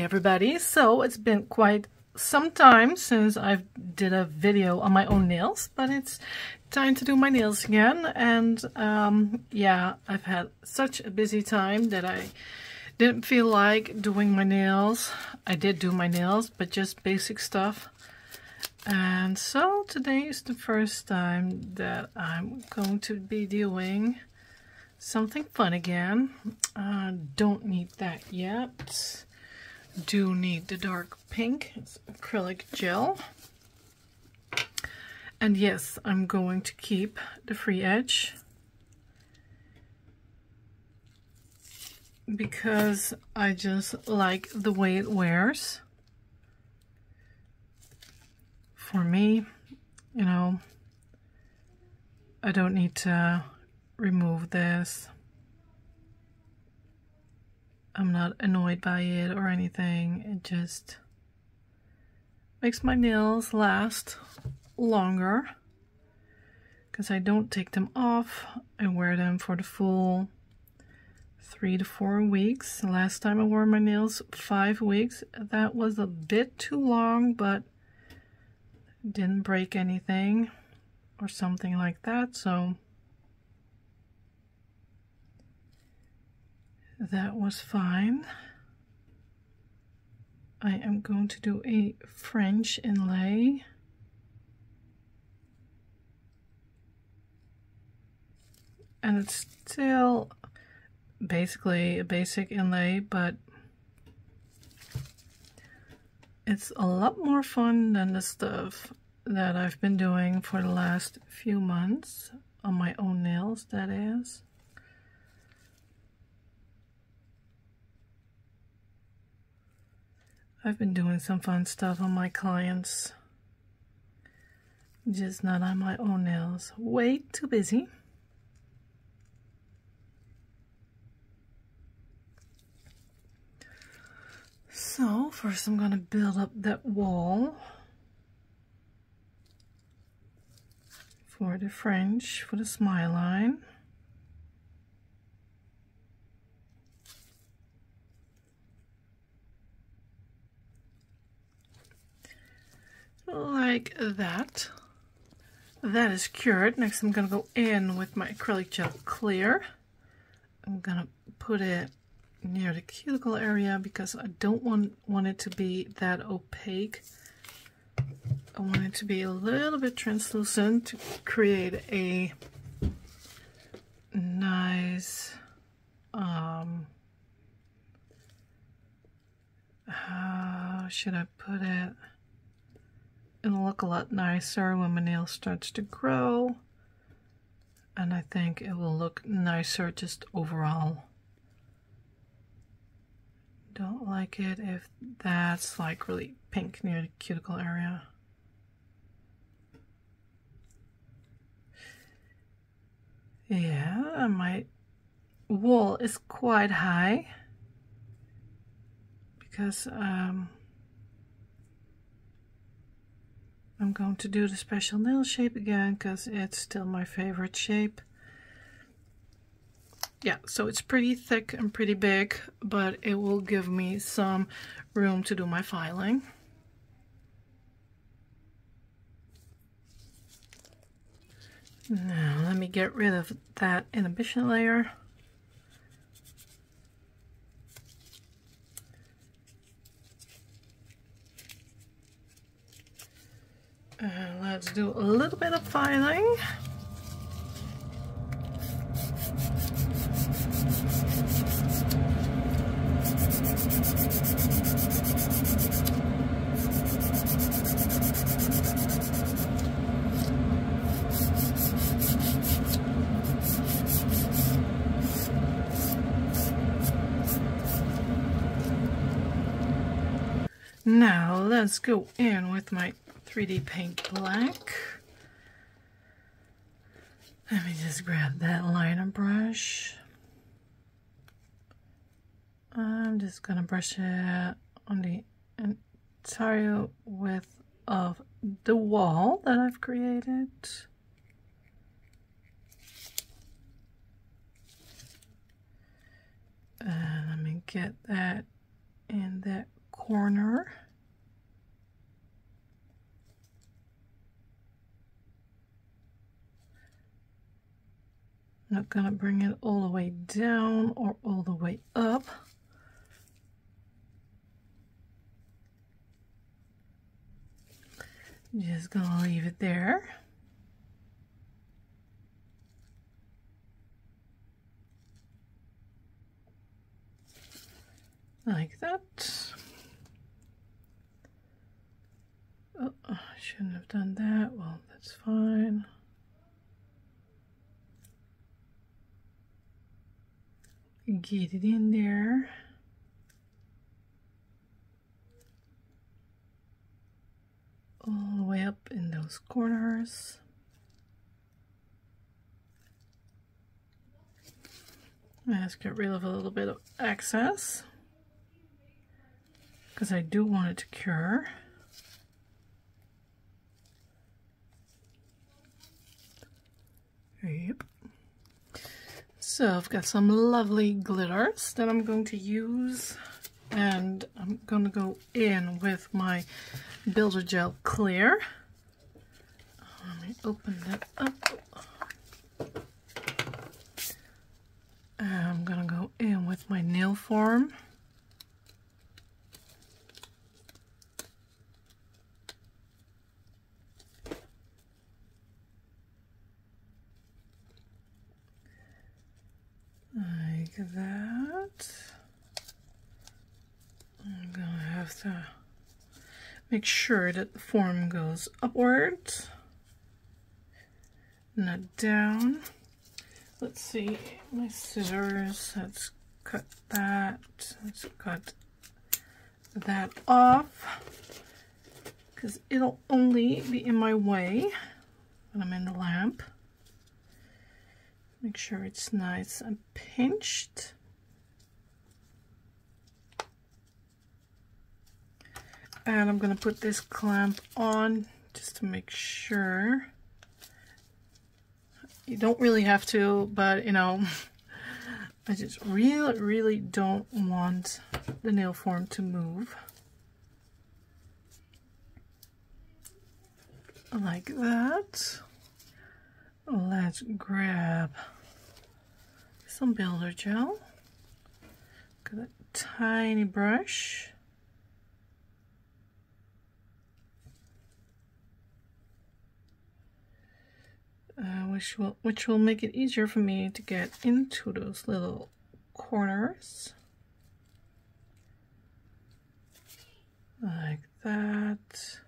everybody. So it's been quite some time since I did a video on my own nails, but it's time to do my nails again. And yeah, I've had such a busy time that I didn't feel like doing my nails. I did do my nails, but just basic stuff. And so today is the first time that I'm going to be doing something fun again. Don't need that yet. Do need the dark pink. It's acrylic gel. And yes, I'm going to keep the free edge because I just like the way it wears. For me, you know, I don't need to remove this. I'm not annoyed by it or anything. It just makes my nails last longer because I don't take them off. I wear them for the full 3 to 4 weeks. The last time I wore my nails 5 weeks. That was a bit too long, but didn't break anything or something like that, so that was fine. I am going to do a French inlay. And it's still basically a basic inlay, but it's a lot more fun than the stuff that I've been doing for the last few months on my own nails, that is. I've been doing some fun stuff on my clients, just not on my own nails. Way too busy. So first I'm going to build up that wall for the French, for the smile line. Like that. That is cured. Next I'm going to go in with my acrylic gel clear. I'm going to put it near the cuticle area because I don't want it to be that opaque. I want it to be a little bit translucent to create a nice how should I put it? It'll look a lot nicer when my nail starts to grow, and I think it will look nicer just overall. Don't like it if that's like really pink near the cuticle area. Yeah, my wall is quite high because I'm going to do the special nail shape again because it's still my favorite shape. Yeah, so it's pretty thick and pretty big, but it will give me some room to do my filing. Now, let me get rid of that inhibition layer. And let's do a little bit of filing. Now let's go in with my 3D paint black. Let me just grab that liner brush. I'm just gonna brush it on the entire width of the wall that I've created. Let me get that in that corner. corner. Not gonna bring it all the way down or all the way up. Just gonna leave it there. Like that. Oh, I shouldn't have done that. Well, that's fine. Get it in there. All the way up in those corners. Let's get rid of a little bit of excess because I do want it to cure. Yep. So I've got some lovely glitters that I'm going to use, and I'm going to go in with my Builder Gel Clear. Let me open that up. I'm going to go in with my nail form. Like that. I'm gonna have to make sure that the form goes upwards, not down. Let's see, my scissors, let's cut that. Let's cut that off because it'll only be in my way when I'm in the lamp. Make sure it's nice and pinched. And I'm going to put this clamp on just to make sure. You don't really have to, but you know, I just really don't want the nail form to move. Like that. Let's grab some Builder Gel. Got a tiny brush. Which will make it easier for me to get into those little corners. Like that.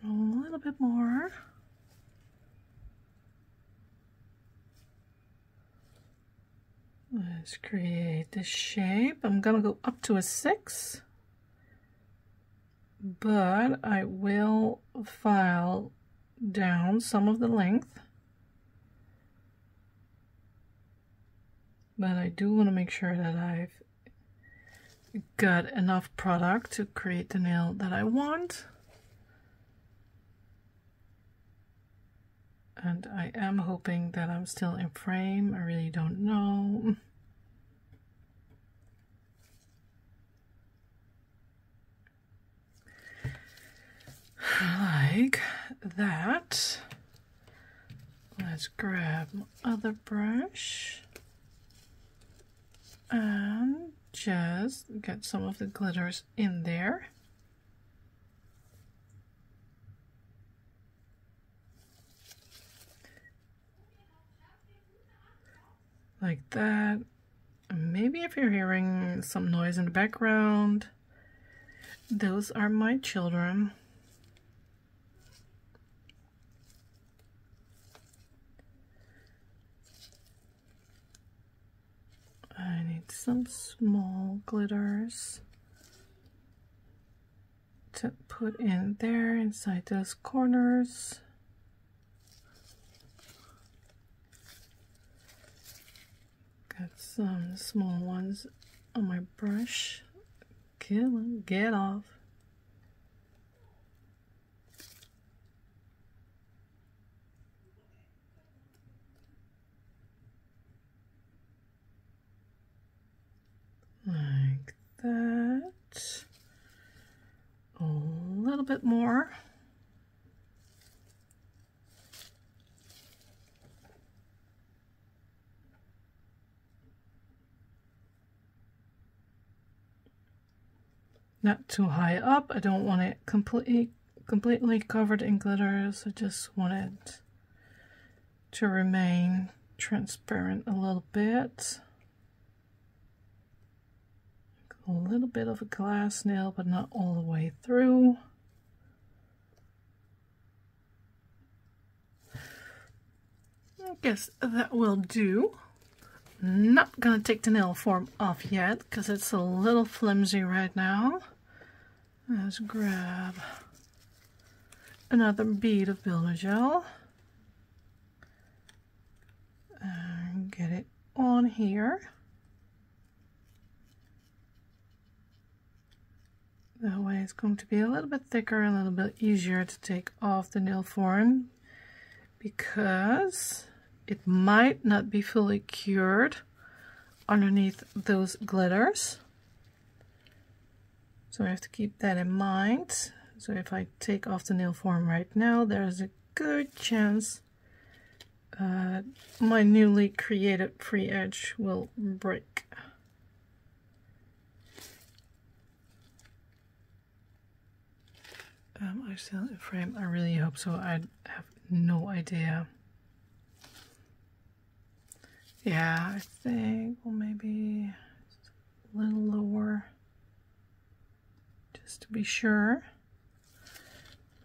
A little bit more. Let's create the shape. I'm gonna go up to a 6, but I will file down some of the length. But I do want to make sure that I've got enough product to create the nail that I want. And I am hoping that I'm still in frame. I really don't know. Like that. Let's grab my other brush and just get some of the glitters in there. Like that. Maybe if you're hearing some noise in the background, those are my children. I need some small glitters to put in there inside those corners. Got some small ones on my brush. Get off. bit more. Not too high up. I don't want it completely covered in glitters. I just want it to remain transparent a little bit. A little bit of a glass nail, but not all the way through. I guess that will do. Not gonna take the nail form off yet because it's a little flimsy right now. Let's grab another bead of builder gel and get it on here. That way it's going to be a little bit thicker, a little bit easier to take off the nail form because it might not be fully cured underneath those glitters. So I have to keep that in mind. So if I take off the nail form right now, there's a good chance my newly created free edge will break. I still in frame. I really hope so. I have no idea. Yeah, I think, well, maybe a little lower, just to be sure.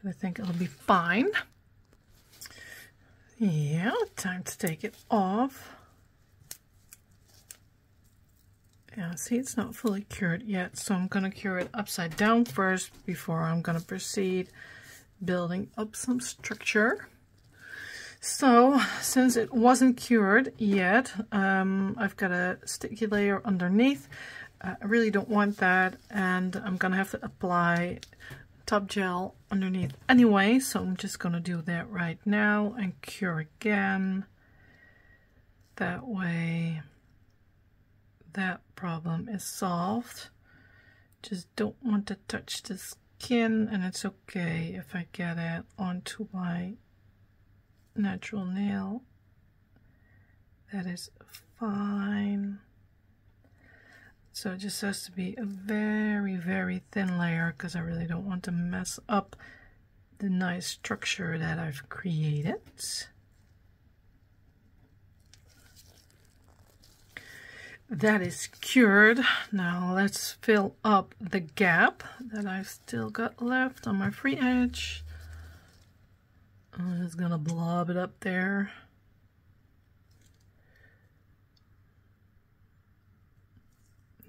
But I think it'll be fine. Yeah, time to take it off. Yeah, see, it's not fully cured yet, so I'm going to cure it upside down first before I'm going to proceed building up some structure. So, since it wasn't cured yet, I've got a sticky layer underneath. I really don't want that, and I'm going to have to apply top gel underneath anyway, so I'm just going to do that right now and cure again. That way that problem is solved. Just don't want to touch the skin, and it's okay if I get it onto my natural nail. That is fine. So it just has to be a very, very thin layer because I really don't want to mess up the nice structure that I've created. That is cured. Now let's fill up the gap that I've still got left on my free edge. I'm just gonna blob it up there.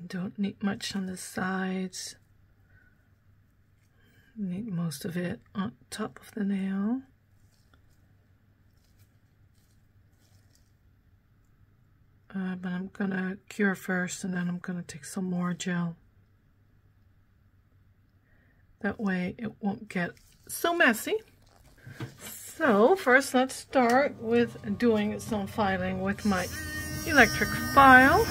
Don't need much on the sides. Need most of it on top of the nail. But I'm gonna cure first, and then I'm gonna take some more gel. That way it won't get so messy. So first let's start with doing some filing with my electric file.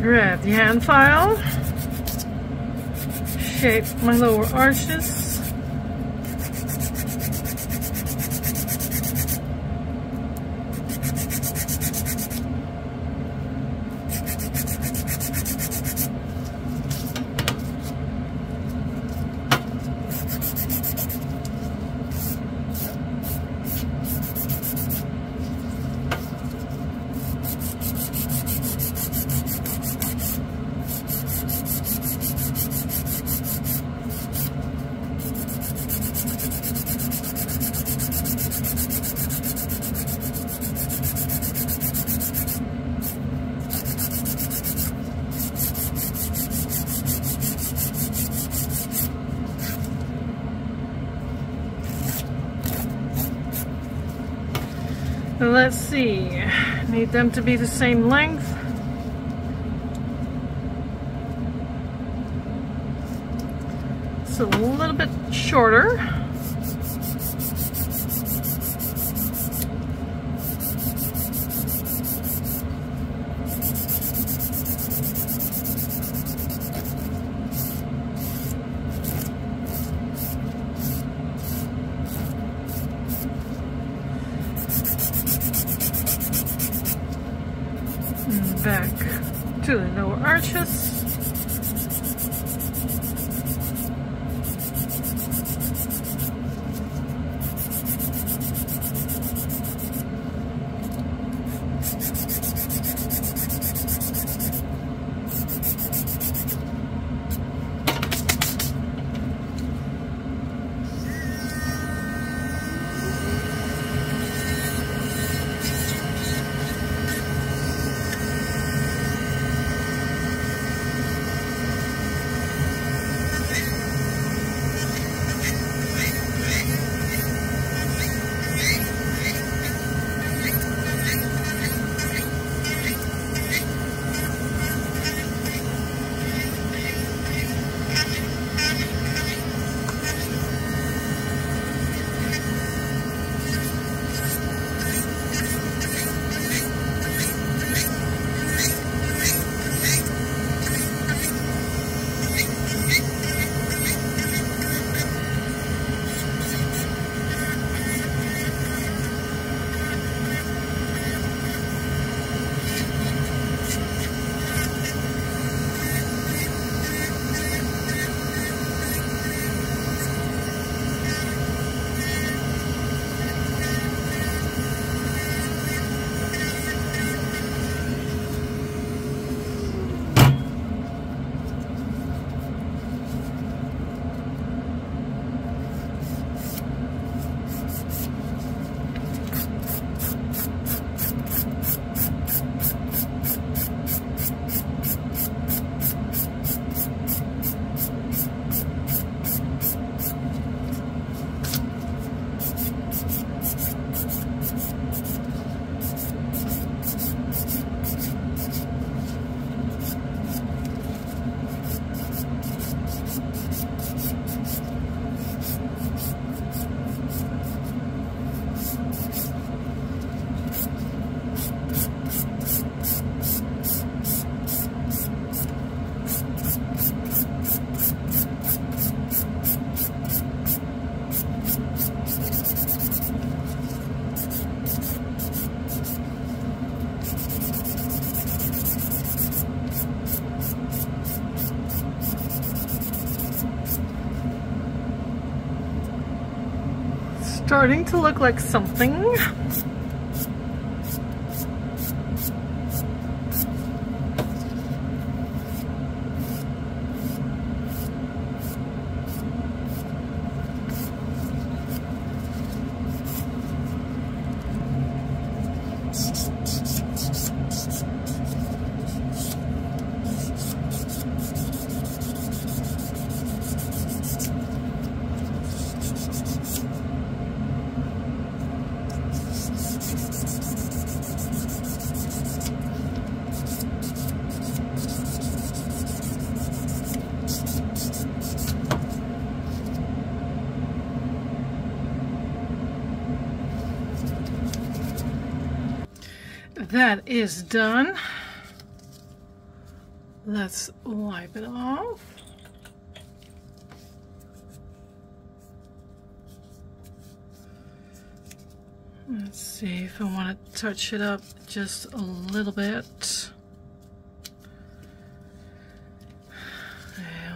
Grab the hand file, shape my lower arches, Let's see, need them to be the same length. It's a little bit shorter. Back to the lower arches. Starting to look like something. That is done. Let's wipe it off. Let's see if I want to touch it up just a little bit.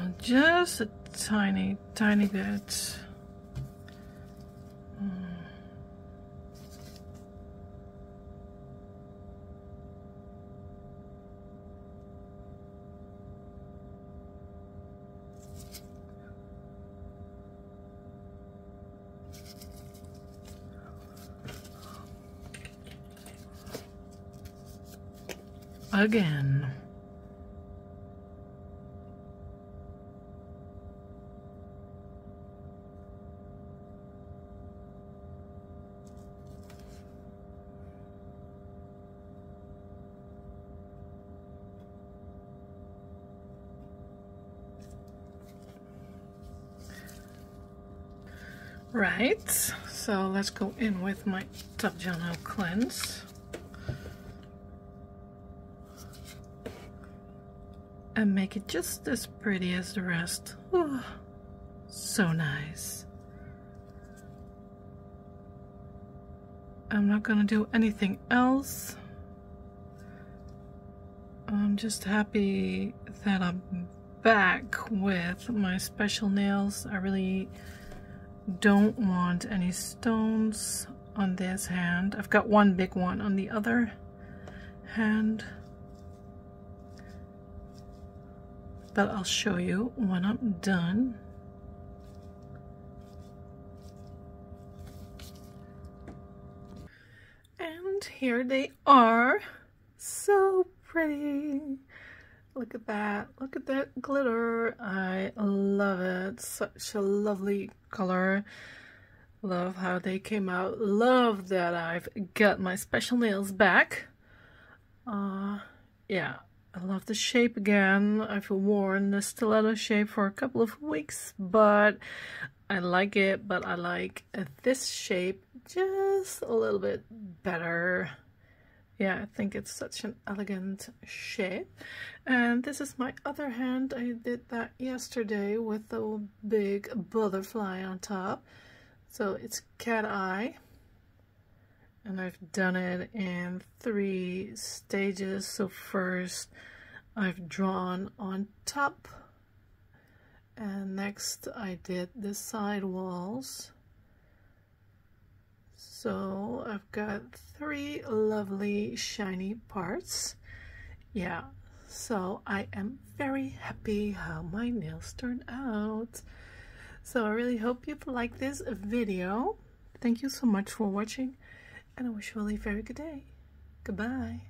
And just a tiny bit. Again. Right, so let's go in with my Top Gel No Cleanse. And make it just as pretty as the rest. Ooh, so nice. I'm not gonna do anything else. I'm just happy that I'm back with my special nails. I really don't want any stones on this hand. I've got one big one on the other hand, but I'll show you when I'm done. And here they are. So pretty. Look at that. Look at that glitter. I love it. Such a lovely color. Love how they came out. Love that I've got my special nails back. Yeah, I love the shape again. I've worn the stiletto shape for a couple of weeks, but I like it. But I like this shape just a little bit better. Yeah, I think it's such an elegant shape. And this is my other hand. I did that yesterday with the big butterfly on top. So it's cat eye. And I've done it in 3 stages. So first I've drawn on top. And next I did the side walls. So I've got 3 lovely shiny parts. Yeah, so I am very happy how my nails turned out. So I really hope you've liked this video. Thank you so much for watching, and I wish you all a very good day. Goodbye.